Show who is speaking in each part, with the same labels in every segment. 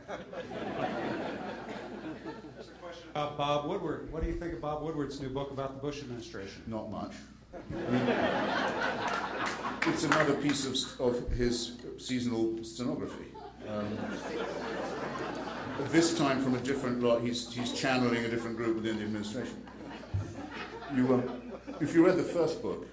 Speaker 1: There's a question about Bob Woodward. What do you think of Bob Woodward's new book about the Bush administration?
Speaker 2: Not much. I mean, it's another piece of his seasonal stenography. This time from a different lot, he's channeling a different group within the administration. If you read the first book,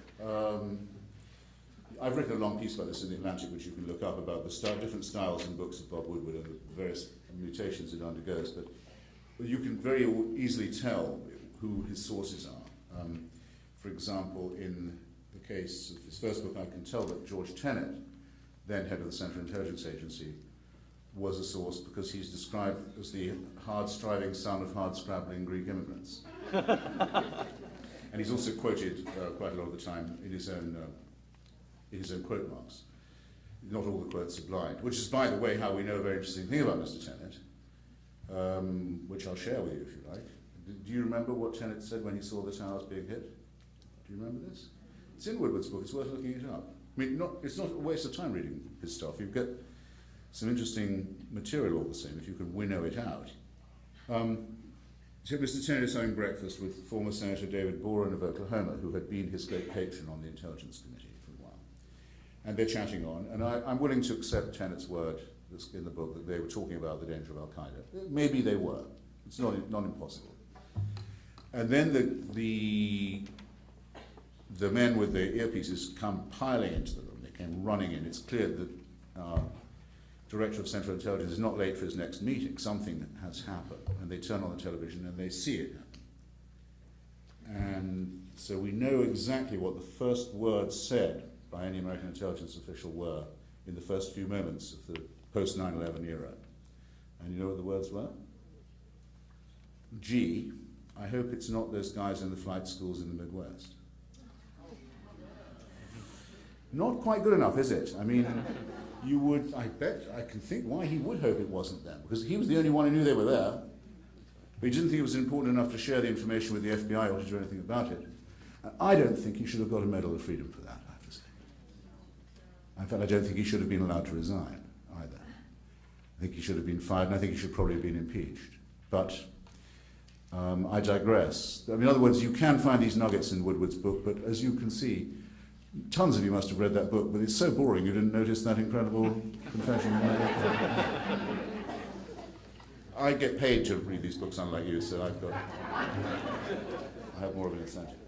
Speaker 2: I've written a long piece about this in the Atlantic, which you can look up, about the different styles in books of Bob Woodward and the various mutations it undergoes. But you can very easily tell who his sources are. For example, in the case of his first book, I can tell that George Tenet, then head of the Central Intelligence Agency, was a source because he's described as the hard-striving son of hard-scrabbling Greek immigrants. And he's also quoted quite a lot of the time in his own quote marks. Not all the quotes are blind, which is, by the way, how we know a very interesting thing about Mr. Tenet, which I'll share with you if you like. Do you remember what Tenet said when he saw the towers being hit? Do you remember this? It's in Woodward's book. It's worth looking it up. I mean, it's not a waste of time reading his stuff. You get some interesting material all the same if you can winnow it out. So Mr. Tenet is having breakfast with former Senator David Boren of Oklahoma, who had been his great patron on the Intelligence Committee for a while. And they're chatting on, and I'm willing to accept Tenet's word that's in the book that they were talking about the danger of Al-Qaeda. Maybe they were. It's not impossible. And then the men with the earpieces come piling into the room. They came running in. It's clear that Director of Central Intelligence is not late for his next meeting. Something has happened. And they turn on the television and they see it happen. And so we know exactly what the first words said by any American intelligence official were in the first few moments of the post-9/11 era. And you know what the words were? Gee, I hope it's not those guys in the flight schools in the Midwest. Not quite good enough, is it? I mean, I can think why he would hope it wasn't them, because he was the only one who knew they were there. But he didn't think it was important enough to share the information with the FBI or to do anything about it. And I don't think he should have got a Medal of Freedom for that, I have to say. In fact, I don't think he should have been allowed to resign either. I think he should have been fired, and I think he should probably have been impeached. But I digress. I mean, in other words, you can find these nuggets in Woodward's book, but as you can see, tons of you must have read that book, but it's so boring you didn't notice that incredible confession. I get paid to read these books, unlike you, so I have more of an incentive.